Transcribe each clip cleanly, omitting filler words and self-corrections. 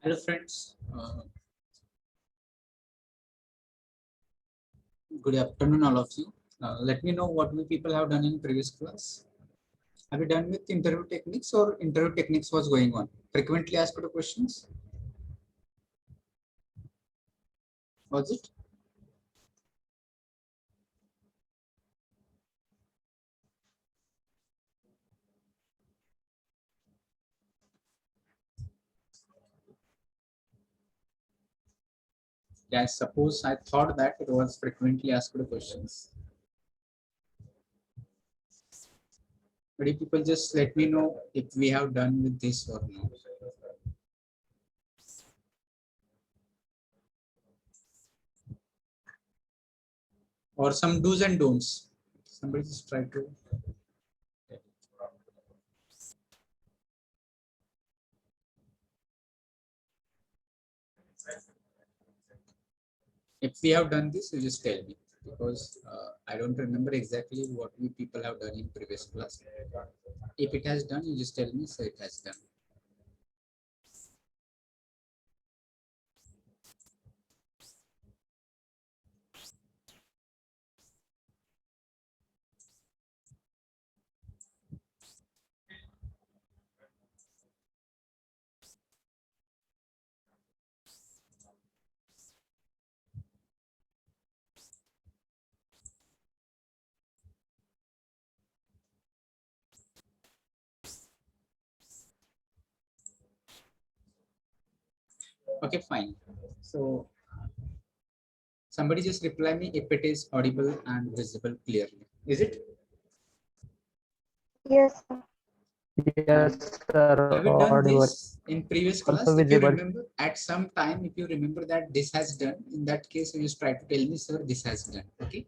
Hello friends, good afternoon all of you. Let me know what we people have done in previous class. Have you done with interview techniques or interview techniques was going on? Frequently asked questions, was it? Yes, suppose I thought that it was frequently asked questions. But if people just let me know if we have done with this or not. Or some do's and don'ts. Somebody just try to. If we have done this, you just tell me because I don't remember exactly what we people have done in previous class. If it has done, you just tell me, so it has done. Okay, fine. So somebody just reply me if it is audible and visible clearly. Is it? Yes, sir. Yes, sir. Have you done Audible. this in previous Also class? If you visible. remember, at some time, if you remember that this has done, in that case, you just try to tell me, sir, this has done. Okay.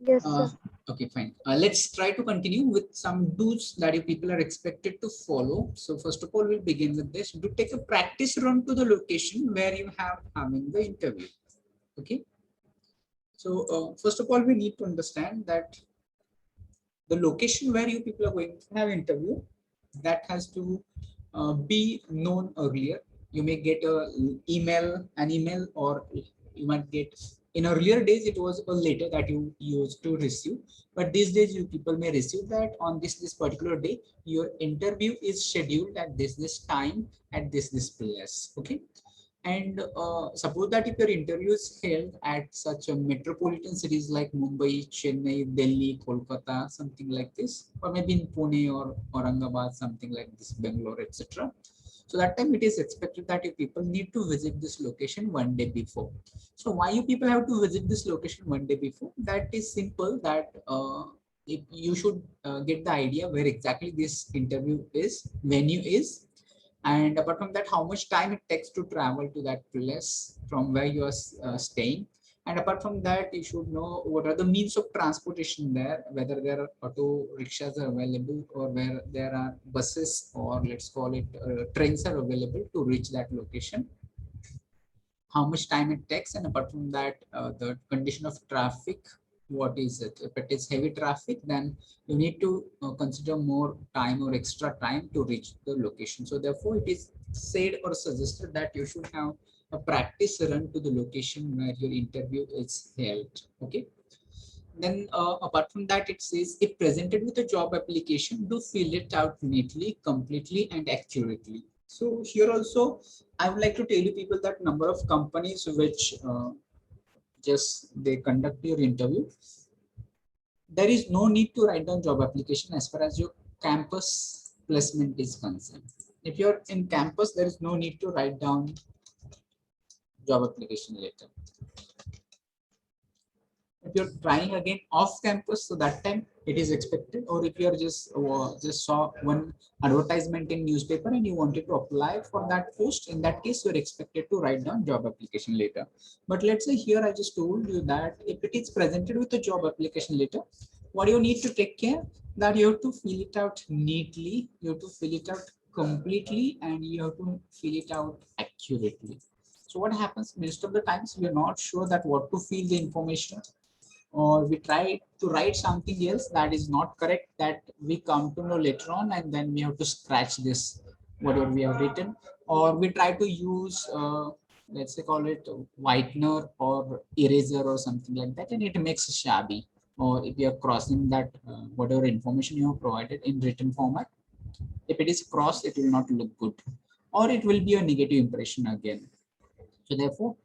Yes, Uh, sir. okay, fine. Let's try to continue with some do's that you people are expected to follow. So first of all, we'll begin with this. Do take a practice run to the location where you have having the interview. Okay. So first of all, we need to understand that the location where you people are going to have interview, that has to be known earlier. You may get an email, or you might get, in earlier days it was a letter that you used to receive, but these days you people may receive that on this particular day your interview is scheduled at this time at this place. Okay. And suppose that if your interview is held at such a metropolitan cities like Mumbai, Chennai, Delhi, Kolkata, something like this, or maybe in Pune or Aurangabad, something like this, Bangalore, etc. So that time it is expected that you people need to visit this location one day before. So why you people have to visit this location one day before? That is simple. That if you should get the idea where exactly this interview is, venue is, and apart from that how much time it takes to travel to that place from where you are staying. And apart from that you should know what are the means of transportation there, whether there are auto rickshaws are available or where there are buses, or let's call it trains are available to reach that location, how much time it takes. And apart from that the condition of traffic, what is it? If it is heavy traffic, then you need to consider more time or extra time to reach the location. So therefore it is said or suggested that you should have a practice run to the location where your interview is held. Okay. Then apart from that, it says if presented with a job application, do fill it out neatly, completely, and accurately. So here also, I would like to tell you people that number of companies which just they conduct your interview, there is no need to write down job application as far as your campus placement is concerned. If you're in campus, there is no need to write down job application letter. If you're trying again off campus, so that time it is expected. Or if you're just saw one advertisement in newspaper and you wanted to apply for that post, in that case you're expected to write down job application later. But let's say here I just told you that if it is presented with a job application letter, what you need to take care, that you have to fill it out neatly, you have to fill it out completely, and you have to fill it out accurately. So what happens most of the times, we are not sure that what to fill the information, or we try to write something else that is not correct, that we come to know later on, and then we have to scratch this whatever we have written, or we try to use let's say call it whitener or eraser or something like that, and it makes shabby. Or if you are crossing that whatever information you have provided in written format, if it is crossed, it will not look good, or it will be a negative impression again. So therefore,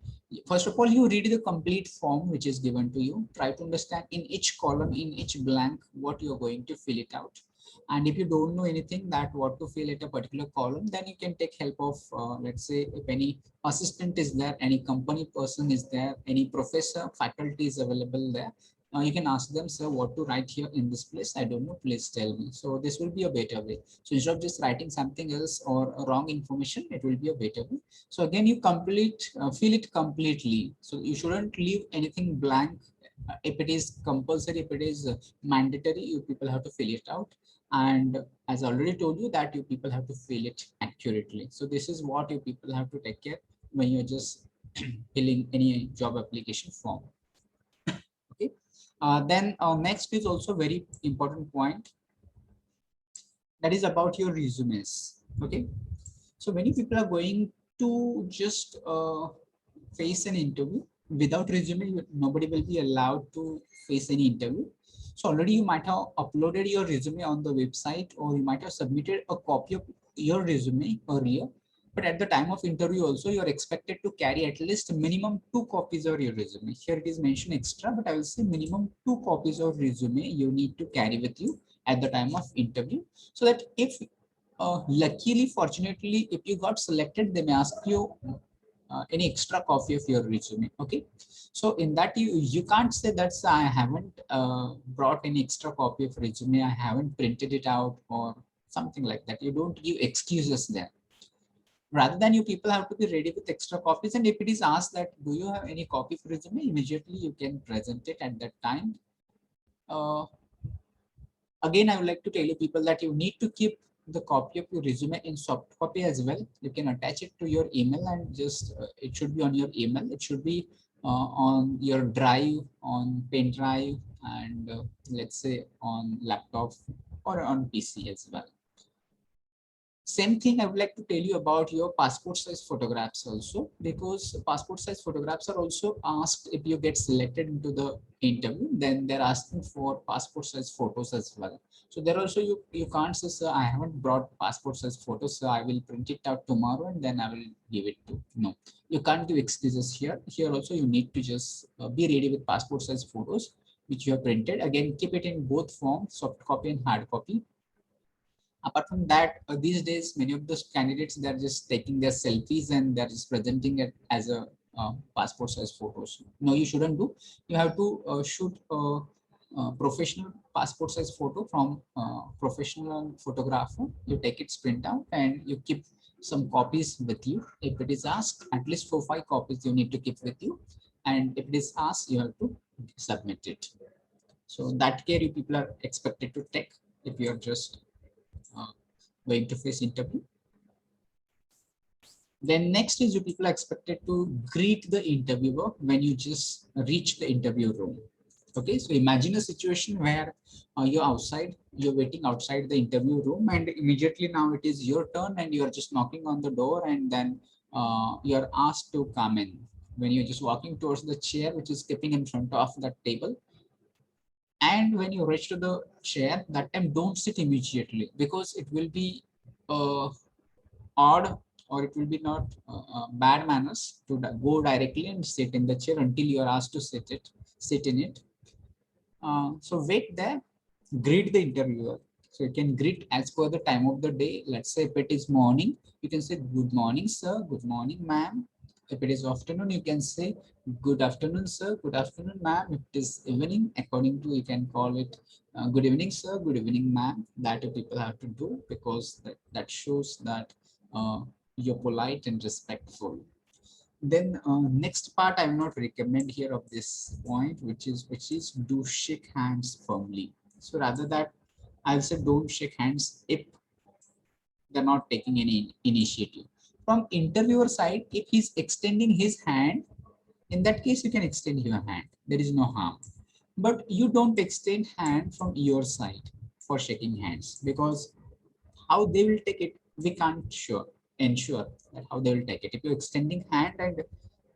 first of all, you read the complete form which is given to you. Try to understand in each column, in each blank, what you are going to fill it out. And if you don't know anything that what to fill at a particular column, then you can take help of, let's say, if any assistant is there, any company person is there, any professor, faculty is available there. You can ask them, sir, what to write here in this place. I don't know, please tell me. So this will be a better way. So instead of just writing something else or wrong information, it will be a better way. So again, you fill it completely. So you shouldn't leave anything blank. If it is compulsory, if it is mandatory, you people have to fill it out. And as I already told you that you people have to fill it accurately. So this is what you people have to take care when you're just filling any job application form. Okay. Then next is also very important point. That is about your resumes. Okay. So many people are going to just face an interview without resume. Nobody will be allowed to face any interview. So already you might have uploaded your resume on the website, or you might have submitted a copy of your resume earlier. But at the time of interview also, you are expected to carry at least minimum 2 copies of your resume. Here it is mentioned extra, but I will say minimum 2 copies of resume you need to carry with you at the time of interview, so that if luckily, fortunately, if you got selected, they may ask you any extra copy of your resume. Okay, so in that you can't say that's I haven't brought any extra copy of resume, I haven't printed it out or something like that. You don't give excuses there. Rather than you people have to be ready with extra copies, and if it is asked that do you have any copy of resume, immediately you can present it at that time. Again, I would like to tell you people that you need to keep the copy of your resume in soft copy as well. You can attach it to your email, and just it should be on your email. It should be on your drive, on pen drive, and let's say on laptop or on PC as well. Same thing I would like to tell you about your passport size photographs also, because passport size photographs are also asked if you get selected into the interview, then they're asking for passport size photos as well. So there also you can't say, sir, I haven't brought passport size photos, so I will print it out tomorrow and then I will give it to. No, you can't give excuses here. Here also you need to just be ready with passport size photos which you have printed. Again, keep it in both forms, soft copy and hard copy. Apart from that, these days, many of those candidates, they're just taking their selfies and they're just presenting it as a passport size photos. No, you shouldn't do. You have to shoot a professional passport size photo from professional photographer. You take its print out and you keep some copies with you. If it is asked, at least 4-5 copies you need to keep with you. And if it is asked, you have to submit it. So that care you people are expected to take if you're just going to face interview. Then next is you people are expected to greet the interviewer when you just reach the interview room. Okay, so imagine a situation where you're outside, you're waiting outside the interview room, and immediately now it is your turn and you're just knocking on the door, and then you're asked to come in. When you're just walking towards the chair which is keeping in front of that table, and when you reach to the chair, that time don't sit immediately, because it will be odd, or it will be not bad manners to go directly and sit in the chair until you are asked to sit in it. So wait there, greet the interviewer. So you can greet as per the time of the day. Let's say if it is morning, you can say good morning, sir, good morning, ma'am. If it is afternoon, you can say good afternoon, sir, good afternoon, ma'am. If it is evening, according to, you can call it good evening, sir, good evening, ma'am. That people have to do, because that shows that you're polite and respectful. Then next part I will not recommend here of this point, which is do shake hands firmly. So rather that, I'll say don't shake hands if they're not taking any initiative. From interviewer side, if he's extending his hand, in that case you can extend your hand. There is no harm. But you don't extend hand from your side for shaking hands, because how they will take it, we can't ensure that how they will take it. If you're extending hand, and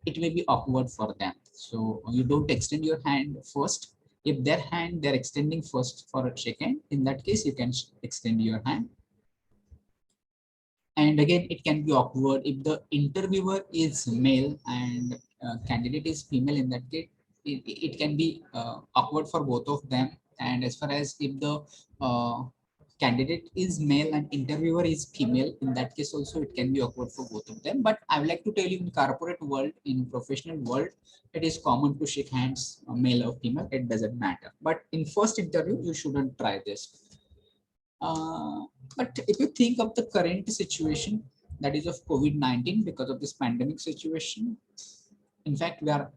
it may be awkward for them, so you don't extend your hand first. If their hand they're extending first for a shake hand, in that case you can extend your hand. And again, it can be awkward if the interviewer is male and candidate is female. In that case, it can be awkward for both of them. And as far as if the candidate is male and interviewer is female, in that case also it can be awkward for both of them. But I would like to tell you, in corporate world, in professional world, it is common to shake hands, male or female, it doesn't matter. But in first interview, you shouldn't try this. But if you think of the current situation, that is of COVID-19, because of this pandemic situation, in fact, we are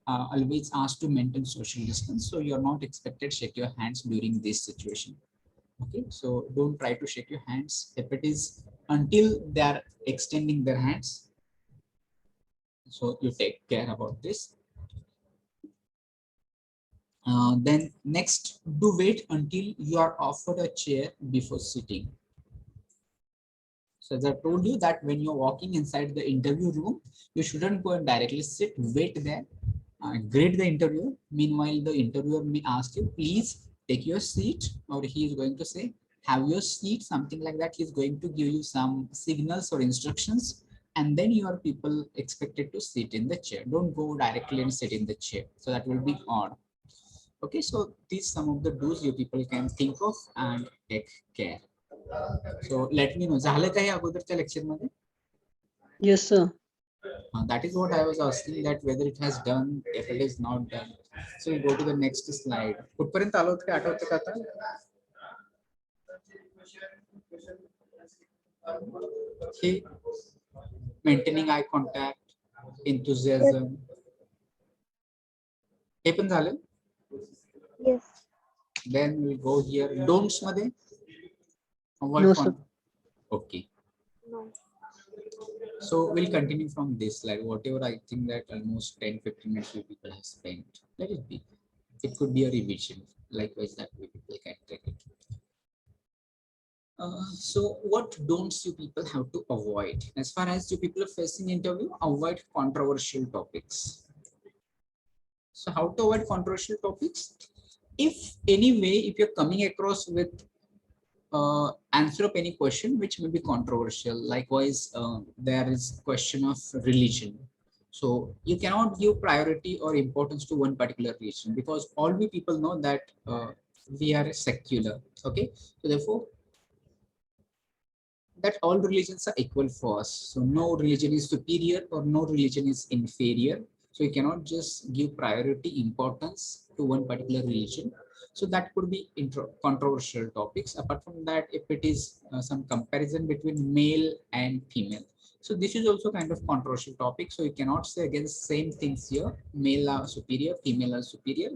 always asked to maintain social distance. So you're not expected to shake your hands during this situation. Okay, so don't try to shake your hands if it is until they are extending their hands. So you take care about this. Then next, do wait until you are offered a chair before sitting. So as I told you that when you're walking inside the interview room, you shouldn't go and directly sit, wait there, greet the interviewer. Meanwhile, the interviewer may ask you, please take your seat, or he is going to say, have your seat, something like that. He's going to give you some signals or instructions, and then your people expected to sit in the chair. Don't go directly and sit in the chair. So that will be odd. Okay, so these some of the do's you people can think of and take care. So let me know. झालं का हे अगोदरच्या lecture मध्ये? Yes, sir. That is what I was asking, that whether it has done, if it is not done. So we go to the next slide. कुठपर्यंत आलो होतं काय आठवतं का आता? Okay. Maintaining eye contact, enthusiasm. हे पण झालं? Yes. Then we go here. Don'ts मध्ये? No, sir. Okay. No. So we'll continue from this, like whatever I think that almost 10-15 minutes you people have spent. Let it be. It could be a revision. Likewise, that way people can take it. So what don'ts you people have to avoid? As far as you people are facing interview, avoid controversial topics. So how to avoid controversial topics? If if you're coming across with answer of any question which may be controversial, likewise there is question of religion, so you cannot give priority or importance to one particular religion, because all we people know that we are secular. Okay, so therefore that all religions are equal for us, so no religion is superior or no religion is inferior. So you cannot just give priority importance to one particular religion. So that could be controversial topics. Apart from that, if it is some comparison between male and female, so this is also kind of controversial topic. So you cannot say against same things here, male are superior, female are superior.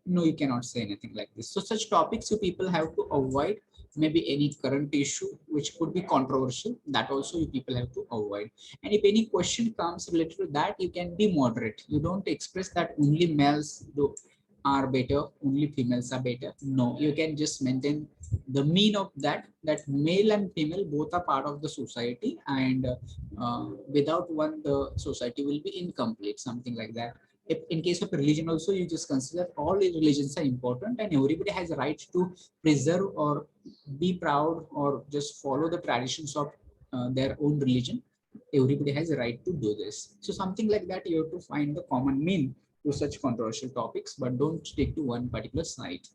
No, you cannot say anything like this. So such topics you people have to avoid. Maybe any current issue which could be controversial, that also you people have to avoid. And if any question comes related to that, you can be moderate. You don't express that only males are better, only females are better. No, you can just maintain the mean of that male and female both are part of the society, and without one the society will be incomplete, something like that. If in case of religion also, you just consider all religions are important and everybody has a right to preserve or be proud or just follow the traditions of their own religion. Everybody has a right to do this. So something like that, you have to find the common mean to such controversial topics, but don't stick to one particular side.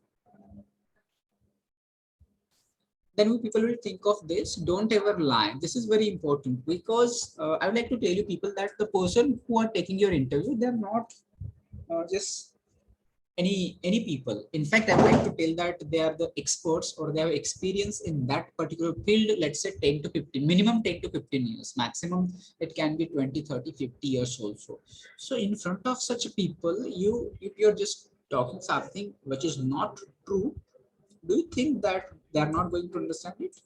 Then people will think of this, don't ever lie. This is very important, because I would like to tell you people that the person who are taking your interview, they're not just any people. In fact, I would like to tell that they are the experts, or they have experience in that particular field. Let's say 10 to 15, minimum 10 to 15 years, maximum it can be 20, 30, 50 years also. So in front of such people, if you're just talking something which is not true, do you think that they are not going to understand it?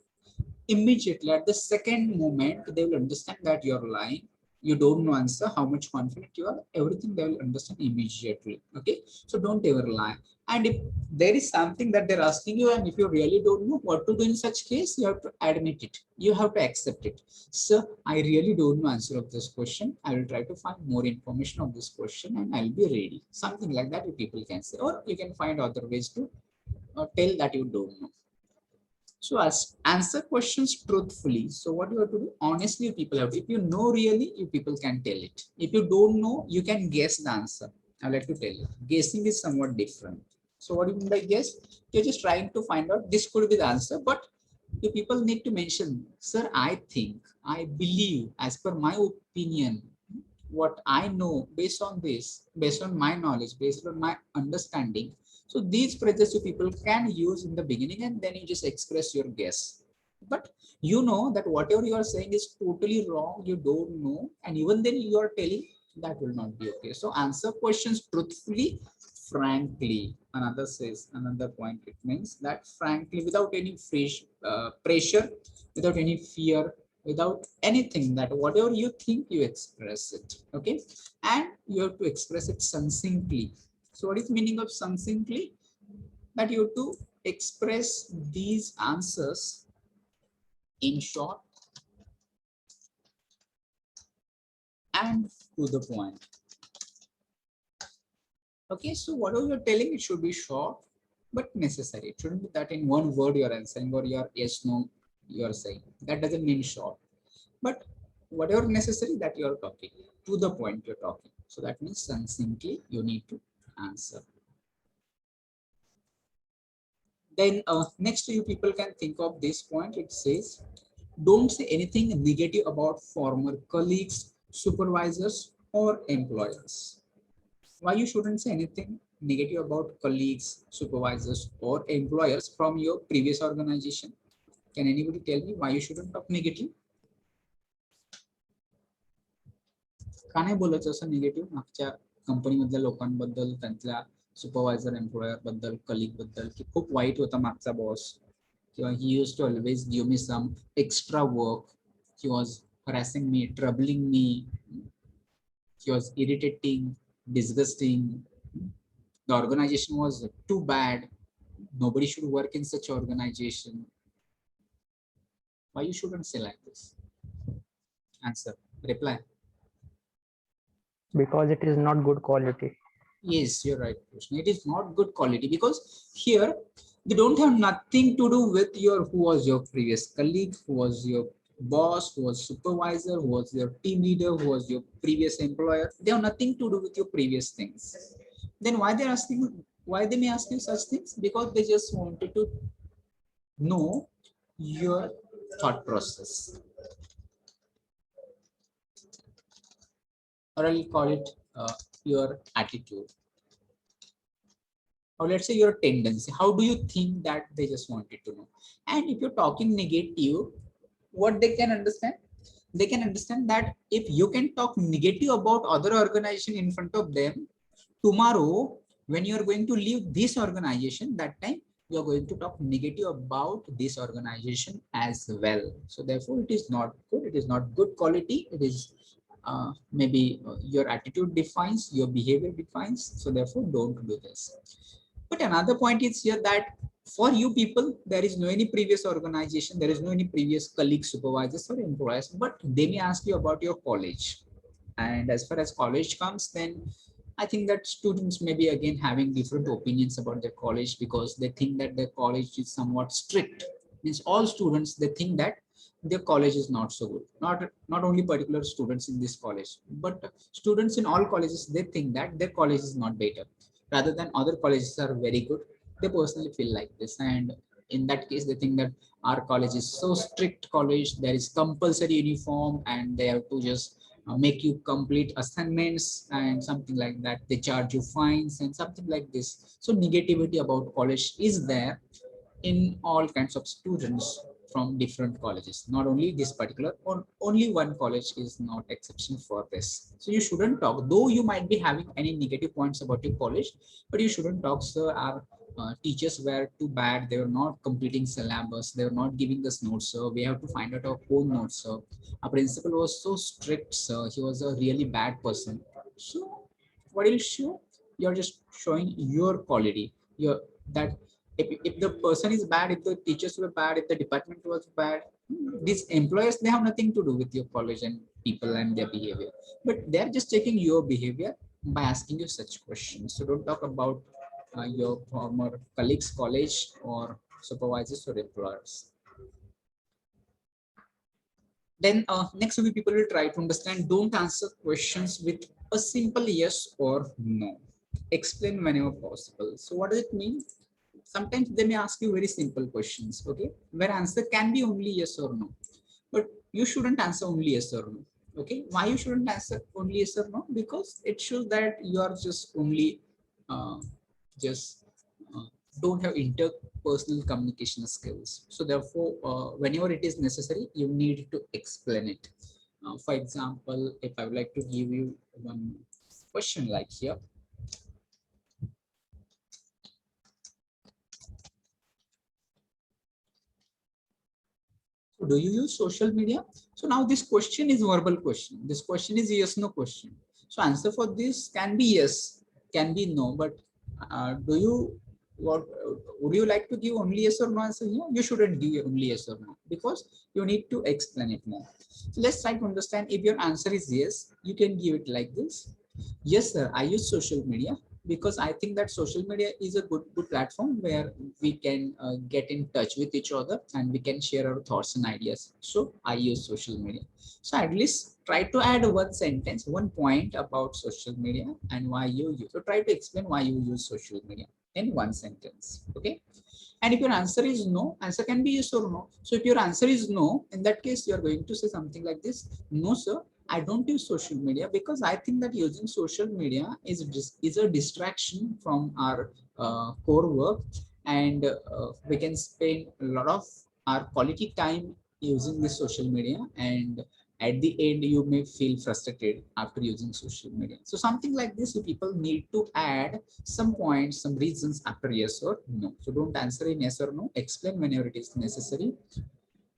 Immediately at the second moment, they will understand that you're lying. you don't know answer, how much confident you are, everything they will understand immediately. Okay, so don't ever lie. And if there is something that they're asking you and if you really don't know what to do in such case, you have to admit it, you have to accept it. So I really don't know answer of this question, I will try to find more information of this question and I'll be ready, something like that you people can say. Or you can find other ways to tell that you don't know. So as answer questions truthfully. So what you have to do, honestly, you people have to, if you know really, you people can tell it. If you don't know, you can guess the answer. I would like to tell you, guessing is somewhat different. So what do you mean by guess? You're just trying to find out this could be the answer, but you people need to mention, sir, I think, I believe, as per my opinion, what I know based on this, based on my knowledge, based on my understanding. So these phrases you people can use in the beginning and then you just express your guess. But you know that whatever you are saying is totally wrong, you don't know, and even then you are telling, that will not be okay. So answer questions truthfully, frankly. Another point, it means that frankly, without any pressure, without any fear, without anything, that whatever you think, you express it. Okay, and you have to express it succinctly. So what is the meaning of succinctly? That you have to express these answers in short and to the point. Okay, so whatever you're telling, it should be short but necessary. It shouldn't be that in one word you're answering or your yes, no, you're saying. That doesn't mean short. But whatever necessary, that you're talking, to the point you're talking. So that means succinctly you need to answer. Then next you people can think of this point. It says, don't say anything negative about former colleagues, supervisors, or employers. Why you shouldn't say anything negative about colleagues, supervisors, or employers from your previous organization? Can anybody tell me why you shouldn't talk negative? का नाही बोलायचं असं negative मागच्या कंपनीमधल्या लोकांबद्दल, त्यांच्या supervisor, employer बद्दल, colleague बद्दल, की खूप वाईट होता मागचा बॉस, किंवा he used to always give me some extra work, he was harassing me, troubling me, he was irritating, disgusting, the organization was too bad, nobody should work in such organization. Why you shouldn't say like this? Answer, reply. Because it is not good quality. Yes, you're right, Krishna. It is not good quality because here they don't have nothing to do with your who was your previous colleague, who was your boss, who was supervisor, who was your team leader, who was your previous employer. They have nothing to do with your previous things. Then why they're asking, why they may ask you such things? Because they just wanted to know your thought process, or I'll call it your attitude, or let's say your tendency. How do you think that they just wanted to know? And if you're talking negative, what they can understand? They can understand that if you can talk negative about other organization in front of them, tomorrow when you are going to leave this organization, that time you are going to talk negative about this organization as well. So therefore it is not good, it is not good quality. It is maybe your attitude defines, your behavior defines. So therefore don't do this. But another point is here that for you people, there is no any previous organization, there is no any previous colleagues, supervisors, or employers, but they may ask you about your college. And as far as college comes, then I think that students may be again having different opinions about their college, because they think that their college is somewhat strict. Means all students, they think that their college is not so good. Not only particular students in this college, but students in all colleges, they think that their college is not better, rather than other colleges are very good. They personally feel like this, and in that case they think that our college is so strict college, there is compulsory uniform and they have to just make you complete assignments and something like that. They charge you fines and something like this. So negativity about college is there in all kinds of students from different colleges, not only this particular, or only one college is not exception for this. So you shouldn't talk, though you might be having any negative points about your college, but you shouldn't talk, sir, our teachers were too bad, they were not completing syllabus, they were not giving us notes, so we have to find out our own notes. So our principal was so strict, sir. He was a really bad person. So what will show? You're just showing your quality. Your that if the person is bad, if the teachers were bad, if the department was bad, these employers, they have nothing to do with your college and people and their behavior. But they're just checking your behavior by asking you such questions. So don't talk about your former colleagues, college, or supervisors or employers. Then next week, people will try to understand. Don't answer questions with a simple yes or no. Explain whenever possible. So what does it mean? Sometimes they may ask you very simple questions, okay, where answer can be only yes or no. But you shouldn't answer only yes or no. Okay, why you shouldn't answer only yes or no? Because it shows that you are just only uh, just uh, don't have interpersonal communication skills. So therefore, whenever it is necessary, you need to explain it. For example, if I would like to give you one question like here. Do you use social media? So now this question is verbal question. This question is yes, no question. So answer for this can be yes, can be no, but do you, what would you like to give only yes or no answer here? You shouldn't give only yes or no, because you need to explain it more. So let's try to understand. If your answer is yes, you can give it like this. Yes, sir, I use social media because I think that social media is a good platform where we can get in touch with each other and we can share our thoughts and ideas. So I use social media. So at least try to add one sentence, one point about social media and why you use. So try to explain why you use social media in one sentence. Okay. And if your answer is no, answer can be yes or no. So if your answer is no, in that case, you're going to say something like this. No, sir, I don't use social media because I think that using social media is a distraction from our core work, and we can spend a lot of our quality time using this social media, and at the end you may feel frustrated after using social media. So something like this, you people need to add some points, some reasons after yes or no. So don't answer in yes or no. Explain whenever it is necessary.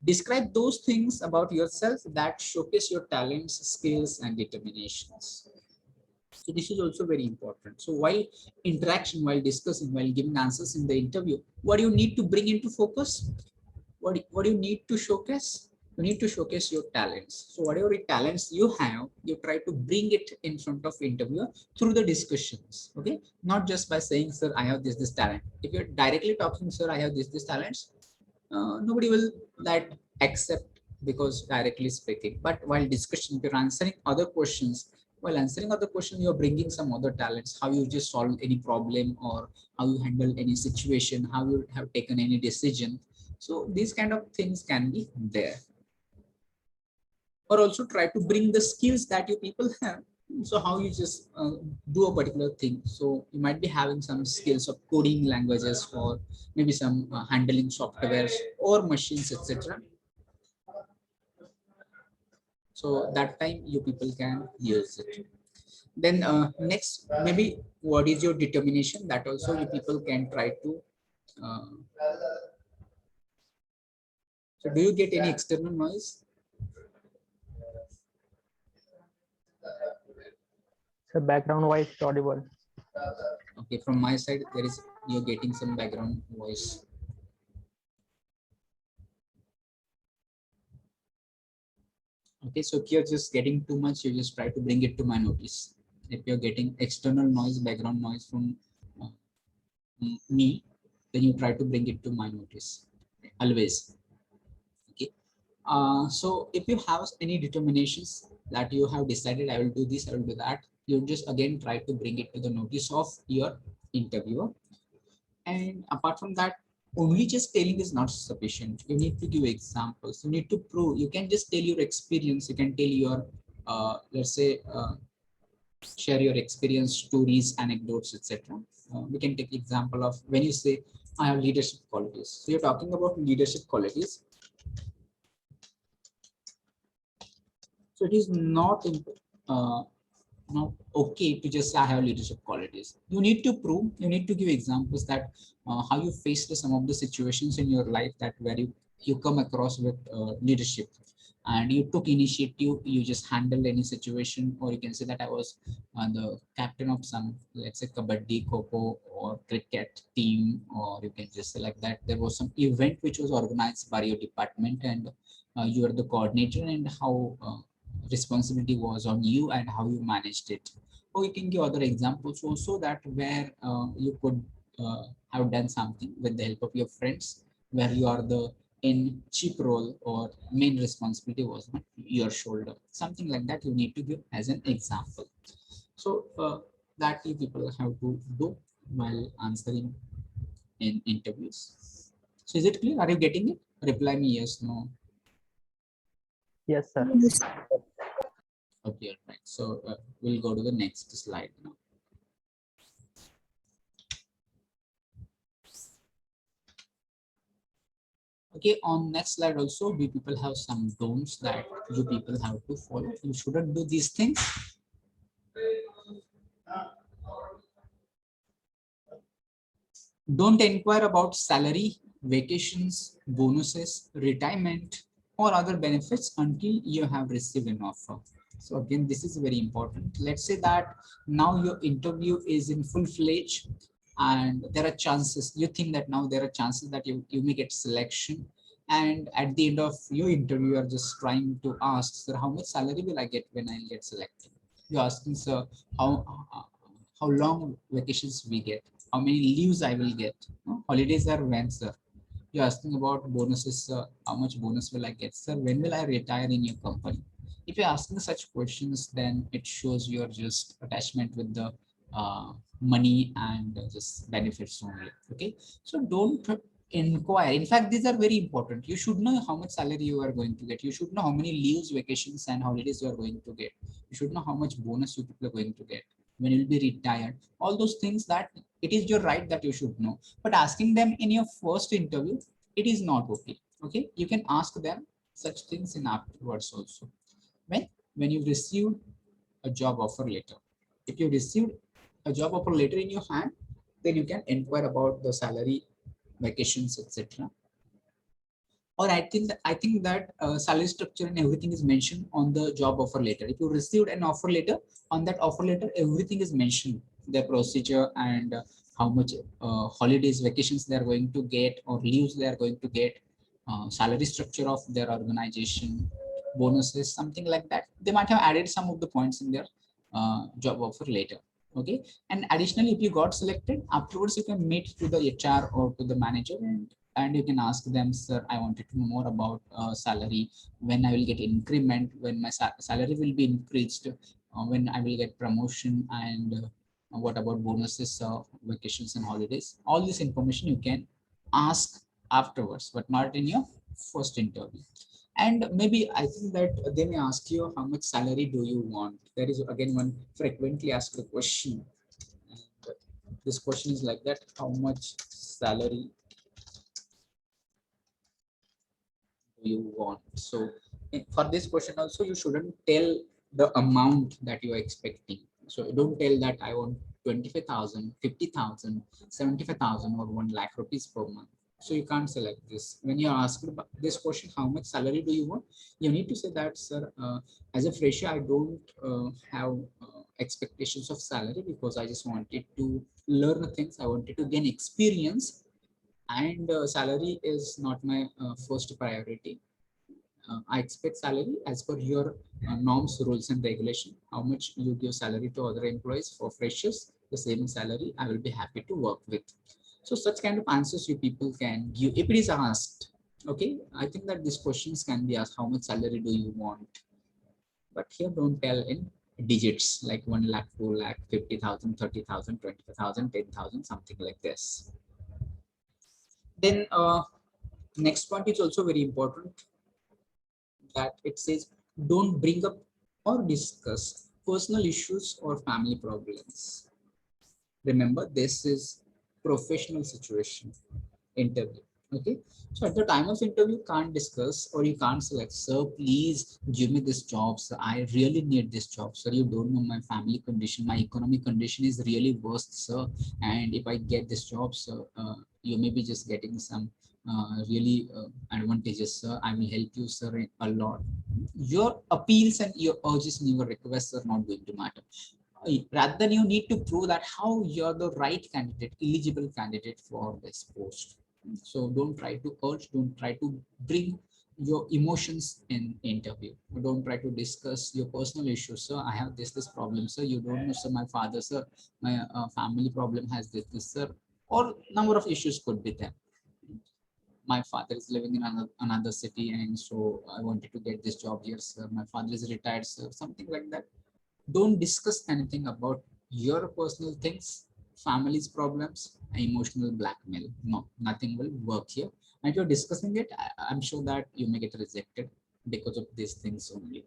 Describe those things about yourself that showcase your talents, skills, and determinations. So this is also very important. So while interaction, while discussing, while giving answers in the interview, what do you need to bring into focus? What do you need to showcase? You need to showcase your talents. So whatever talents you have, you try to bring it in front of interviewer through the discussions. Okay, not just by saying, "Sir, I have this talent." If you're directly talking, "Sir, I have this talents," nobody will that accept, because directly speaking. But while discussion, you're answering other questions. While answering other questions, you're bringing some other talents, how you just solve any problem, or how you handle any situation, how you have taken any decision. So these kind of things can be there. Or also try to bring the skills that you people have. So how you just do a particular thing. So you might be having some skills of coding languages, or maybe some handling softwares or machines, etc. So that time you people can use it. Then next, maybe what is your determination? That also you people can try to. Uh, so do you get any external noise? The background voice is audible. Okay, from my side, there is, you're getting some background voice. Okay, so if you're just getting too much, you just try to bring it to my notice. If you're getting external noise, background noise from uh, me, then you try to bring it to my notice, always. Okay. So if you have any determinations that you have decided, I will do this, I will do that, you just again try to bring it to the notice of your interviewer. And apart from that, only just telling is not sufficient. You need to give examples. You need to prove. You can just tell your experience. You can tell your, let's say, share your experience, stories, anecdotes, etc. We can take example of when you say, I have leadership qualities. So you're talking about leadership qualities. So it is not not okay to just say I have leadership qualities. You need to prove, you need to give examples that how you faced some of the situations in your life that where you come across with leadership and you took initiative, you just handled any situation, or you can say that I was the captain of some, let's say, kabaddi, kho or cricket team, or you can just say like that there was some event which was organized by your department and you are the coordinator, and how responsibility was on you and how you managed it. Or you can give other examples also that where you could have done something with the help of your friends, where you are the in chief role or main responsibility was on your shoulder. Something like that you need to give as an example. So that you people have to do while answering in interviews. So is it clear? Are you getting it? Reply me yes, no. Yes, sir. Yes. Okay, all right. So we'll go to the next slide now. Okay, on next slide also, we people have some don'ts that you people have to follow. You shouldn't do these things. Don't inquire about salary, vacations, bonuses, retirement, or other benefits until you have received an offer. So again, this is very important. Let's say that now your interview is in full-fledged and there are chances, you think that now there are chances that you may get selection. And at the end of your interview, you are just trying to ask, sir, how much salary will I get when I get selected? You're asking, sir, how long vacations we get, how many leaves I will get. No? Holidays are when, sir. You're asking about bonuses, sir. How much bonus will I get, sir? When will I retire in your company? If you're asking such questions, then it shows your just attachment with the money and just benefits only. Okay, so don't inquire. In fact, these are very important. You should know how much salary you are going to get. You should know how many leaves, vacations, and holidays you are going to get. You should know how much bonus you people are going to get when you'll be retired. All those things that it is your right that you should know. But asking them in your first interview, it is not okay. Okay, you can ask them such things in afterwards also. When you received a job offer letter, if you received a job offer letter in your hand, then you can inquire about the salary, vacations, etc. Or I think that salary structure and everything is mentioned on the job offer letter. If you received an offer letter, on that offer letter everything is mentioned, the procedure and how much holidays, vacations they are going to get or leaves they are going to get, salary structure of their organization, bonuses, something like that. They might have added some of the points in their job offer letter. Okay, and additionally, if you got selected, afterwards you can meet to the HR or to the manager, and you can ask them, sir, I wanted to know more about salary, when I will get increment, when my salary will be increased, when I will get promotion, and what about bonuses, vacations and holidays. All this information you can ask afterwards, but not in your first interview. And maybe I think that they may ask you, how much salary do you want? That is again one frequently asked question. And this question is like that, how much salary do you want? So for this question also, you shouldn't tell the amount that you are expecting. So don't tell that I want 25,000, 50,000, 75,000, or 1 lakh rupees per month. So you can't select this. When you're asked about this question, how much salary do you want? You need to say that, sir, as a fresher, I don't have expectations of salary, because I just wanted to learn things. I wanted to gain experience, and salary is not my first priority. I expect salary as per your norms, rules, and regulation. How much you give salary to other employees for freshers, the same salary I will be happy to work with. So such kind of answers you people can give if it is asked. Okay, I think that these questions can be asked. How much salary do you want? But here don't tell in digits like 1 lakh, 4 lakh, 50,000, 30,000, 25,000, 10,000, something like this. Then next point is also very important, that it says don't bring up or discuss personal issues or family problems. Remember, this is professional situation interview. Okay, so at the time of interview, you can't discuss or you can't select, sir, please give me this job, sir. I really need this job, sir. You don't know my family condition, my economic condition is really worst, sir. And if I get this job, sir, you may be just getting some really advantages, sir. I will help you, sir, a lot. Your appeals and your urges and your requests are not going to matter. Rather than you need to prove that how you're the right candidate, eligible candidate for this post. So don't try to urge, don't try to bring your emotions in interview. Don't try to discuss your personal issues. Sir, I have this problem, sir. You don't know, sir, my father, sir, my family problem has this, sir. Or number of issues could be there. My father is living in another city, and so I wanted to get this job here, sir. My father is retired, sir. Something like that. Don't discuss anything about your personal things, family's problems, emotional blackmail. No, nothing will work here. And if you're discussing it, I'm sure that you may get rejected because of these things only.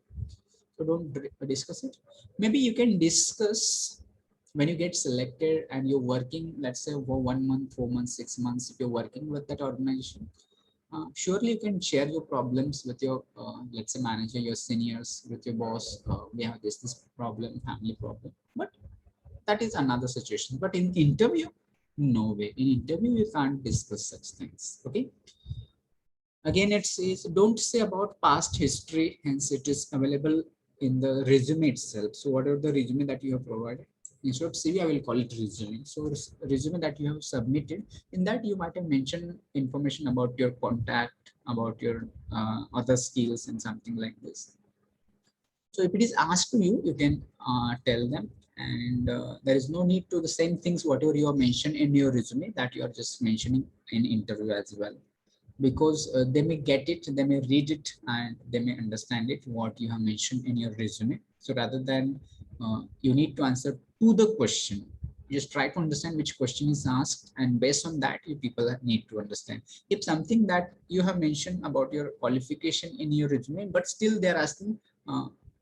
So don't discuss it. Maybe you can discuss when you get selected and you're working, let's say for 1 month, 4 months, 6 months, if you're working with that organization, surely you can share your problems with your, let's say, manager, your seniors, with your boss. We have this problem, family problem, but that is another situation. But in interview, no way. In interview, you can't discuss such things. Okay. Again, it says don't say about past history, hence it is available in the resume itself. So whatever the resume that you have provided, instead of CV, I will call it resume. So resume that you have submitted, in that you might have mentioned information about your contact, about your other skills and something like this. So if it is asked to you, you can tell them, and there is no need to the same things whatever you have mentioned in your resume that you are just mentioning in interview as well, because they may get it, they may read it, and they may understand it what you have mentioned in your resume. So rather than you need to answer to the question, just try to understand which question is asked, and based on that you people need to understand. If something that you have mentioned about your qualification in your resume, but still they're asking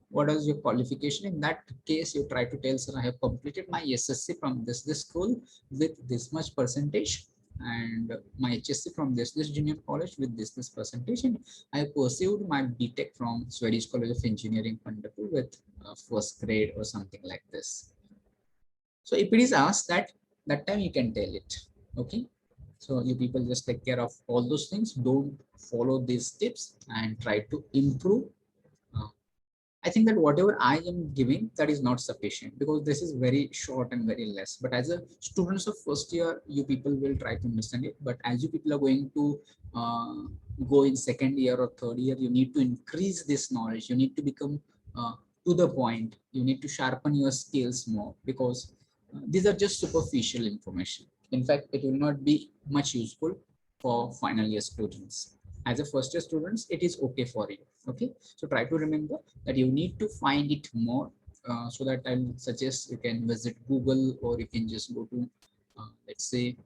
what is your qualification, in that case you try to tell, sir, I have completed my SSC from this school with this much percentage, and my HSC from this junior college with this percentage, and I pursued my BTech from Swedish College of Engineering, Pandapur, with first grade or something like this. So if it is asked, that time you can tell it. Okay, so you people just take care of all those things. Don't follow these tips and try to improve. I think that whatever I am giving, that is not sufficient, because this is very short and very less. But as a students of first year, you people will try to understand it. But as you people are going to go in second year or third year, you need to increase this knowledge. You need to become to the point. You need to sharpen your skills more, because these are just superficial information. In fact, it will not be much useful for final year students. As a first year students, it is okay for you. Okay, so try to remember that you need to find it more, so that I'll suggest you can visit Google, or you can just go to let's say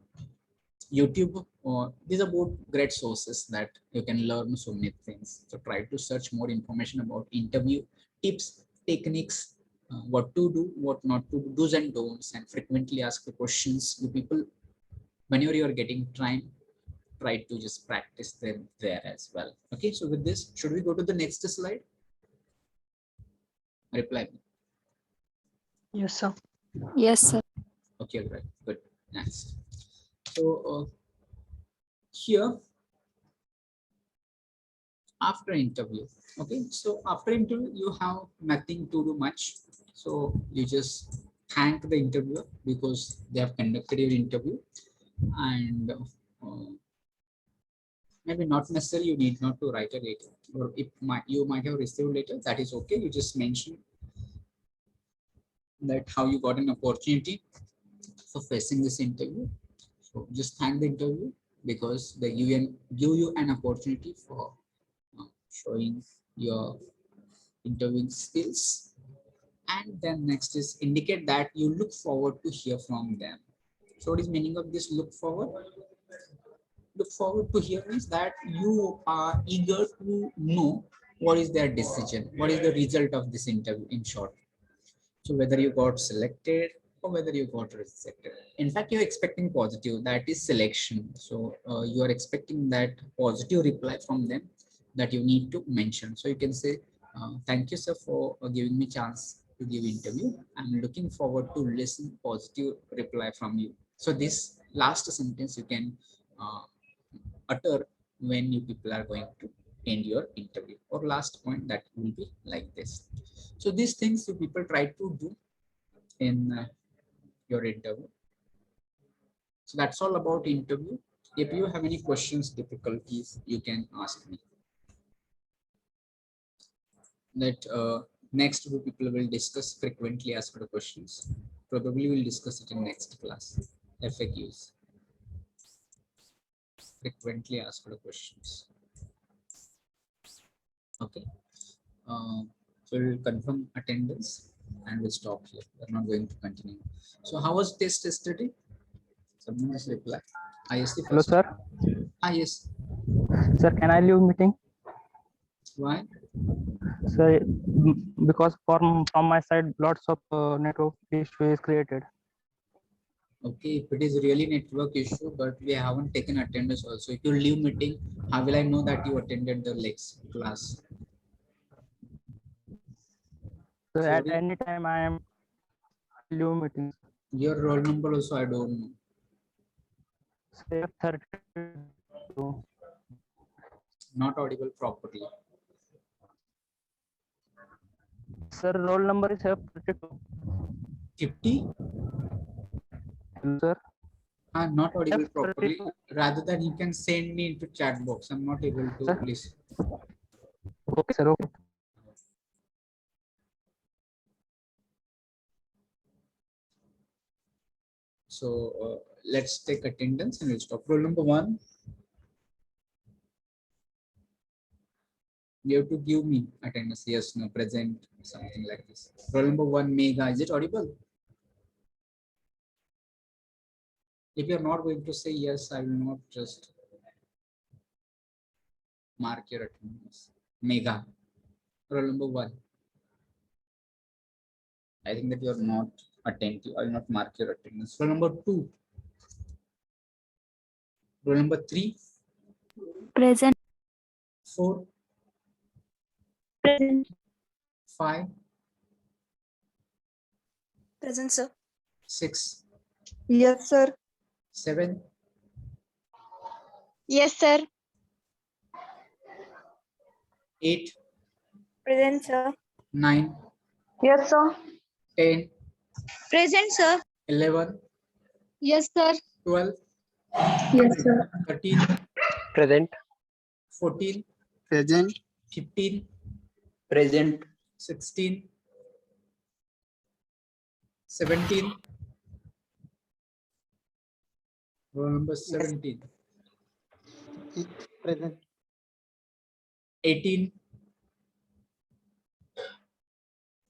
YouTube, or these are both great sources that you can learn so many things. So try to search more information about interview tips, techniques, what to do, what not to do, do's and don'ts, and frequently ask the questions. You people, whenever you are getting time, try to just practice them there as well. Okay, so with this, should we go to the next slide? Reply me. Yes, sir. Yes, sir. Okay, right, good, next. So here, after interview, okay, so after interview you have nothing to do much. So you just thank the interviewer because they have conducted your interview, and maybe not necessarily you need not to write a letter, or if you might have received later, that is okay. You just mention that how you got an opportunity for facing this interview. So just thank the interview because they give you an opportunity for showing your interviewing skills. And then next is indicate that you look forward to hear from them. So what is meaning of this look forward? Look forward to hear means that you are eager to know what is their decision, what is the result of this interview, in short. So whether you got selected, or whether you got rejected. In fact, you're expecting positive, that is selection. So you are expecting that positive reply from them that you need to mention. So you can say, thank you, sir, for giving me chance to give interview. I'm looking forward to listen positive reply from you. So this last sentence you can utter when you people are going to end your interview, or last point that will be like this. So these things you people try to do in your interview. So that's all about interview. If you have any questions, difficulties, you can ask me. That next we people will discuss frequently asked questions. Probably we'll discuss it in next class. FAQs. Frequently asked questions. Okay. So we'll confirm attendance and we'll stop here. We're not going to continue. So how was test yesterday? Someone has replied. IST Hello, first. sir. Yes. Sir, can I leave meeting? Why? Sir, because from my side, lots of network issue is created. Okay, if it is really network issue, but we haven't taken attendance also. If you leave meeting, how will I know that you attended the lex class? So at Sorry, any time I am leave meeting. your roll number also I don't know. Say 32. Not audible properly. Sir, roll number is 32. 50? Hello, sir. Not audible properly. F32. Rather than you can send me into chat box. I'm not able to Sir. listen. Okay, sir. Okay. So let's take attendance and we'll stop. Roll number 1. You have to give me attendance. Yes, no, present, something like this. Roll number 1, Mega. Is it audible? If you're not going to say yes, I will not just mark your attendance. Mega. Roll number 1. I think that you're not attentive. I will not mark your attendance. Roll number 2. Roll number 3. Present. 4. Present. 5. Present, sir. 6. Yes, sir. 7. Yes, sir. 8. Present, sir. 9. Yes, sir. 10. Present, sir. 11. Yes, sir. 12. Yes, sir. 13. Present. 14. Present. 15. Present. 16. 17. Roll number 17. Present. 18.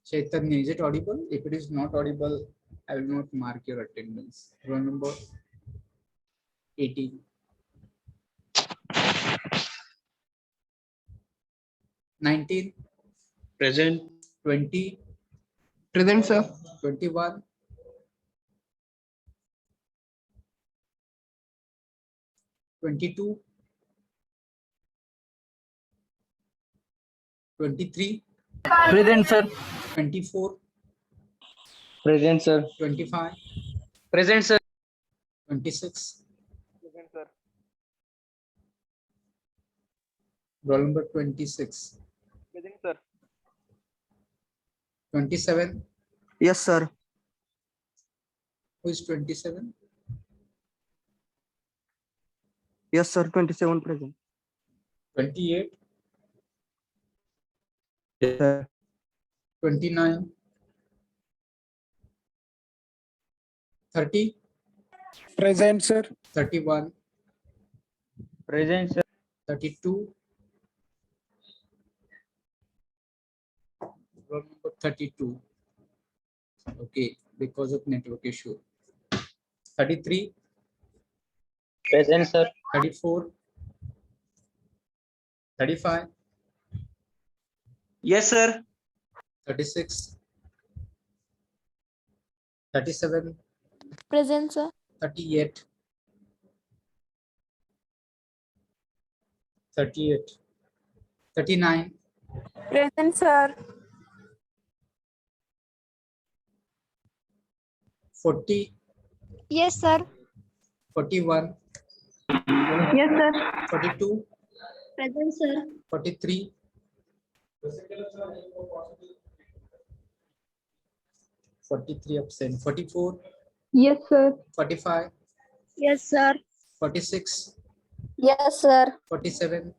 Chaitanya, is it audible? If it is not audible, I will not mark your attendance. Roll number 18. 19. Present. 20. Present, sir. 21. 22. 23. Present, sir. 24. Present, sir. 25. Present, sir. 26. Present, sir. Roll number 26. Present, sir. 27. Yes, sir. Who is 27? Yes, sir. 27 present. 28. Yes, sir. 29. 30. Present, sir. 31. Present, sir. 32. Roll number 32. Okay, because of network issue. 33. Present, sir. 34. 35. Yes, sir. 36. 37, Present, sir. 38, 38, 39, Present, sir. 40, Yes, sir. 41, Yes, sir. 42, Present, sir. 43, 43 absent, 44, Yes, sir. 45, Yes, sir. 46, Yes, sir. 47,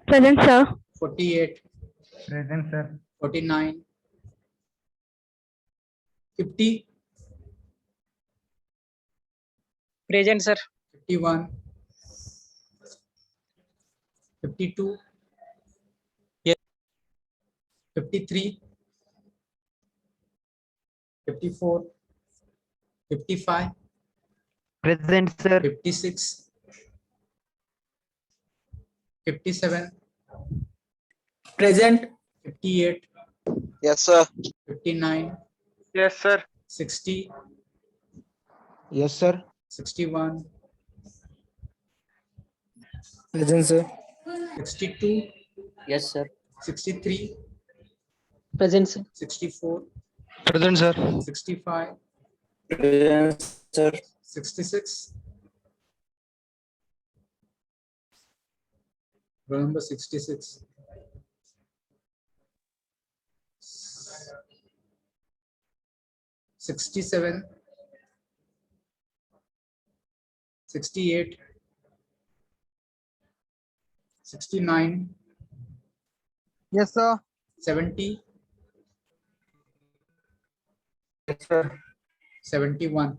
Present, sir. 48, Present, sir. 49, 50, Present, sir. 51, 52, Yes. 53, 54, 55, Present, sir. 56, 57, Present. 58, Yes, sir. 59, Yes, sir. 60, Yes, sir. 61, Present, sir. 62, Yes, sir. 63, Present, sir. 64, Present, sir. 65, Present, sir. 66. Roll number 66. 67, 68, 69, Yes, sir. 70, Yes, sir. 71.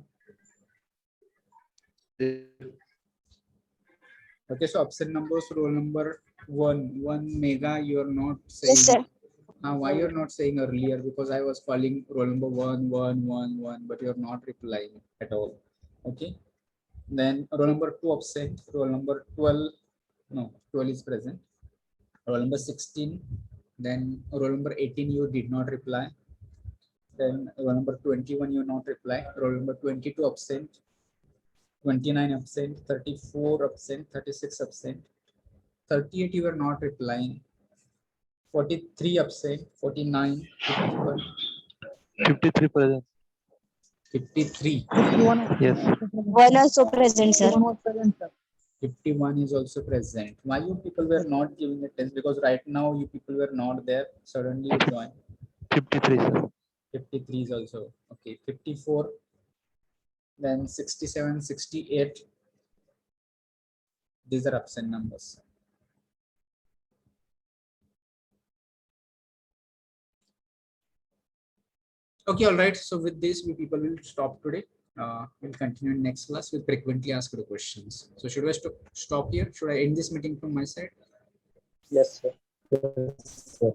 Okay, so absent numbers, roll number 1 mega, you're not saying. Yes, sir. Why you're not saying earlier? Because I was calling roll number 1, but you're not replying at all. Okay. Then roll number 2 absent, roll number 12, no, 12 is present. Roll number 16, then roll number 18, you did not reply. Then roll number 21, you not reply. Roll number 22 absent, 29 absent, 34 absent, 36 absent, 38 you are not replying, 43 absent, 49, 51, 53 present. 53. Yes. One also present, sir. 51 is also present. Why you people were not giving a test? Because right now you people were not there. Suddenly you join. 53, sir. 53 is also okay. 54, then 67, 68. These are absent numbers. Okay, all right. So with this, we people will stop today. We'll continue in next class with frequently asked questions. So should I stop here? Should I end this meeting from my side? Yes, sir. Yes, sir.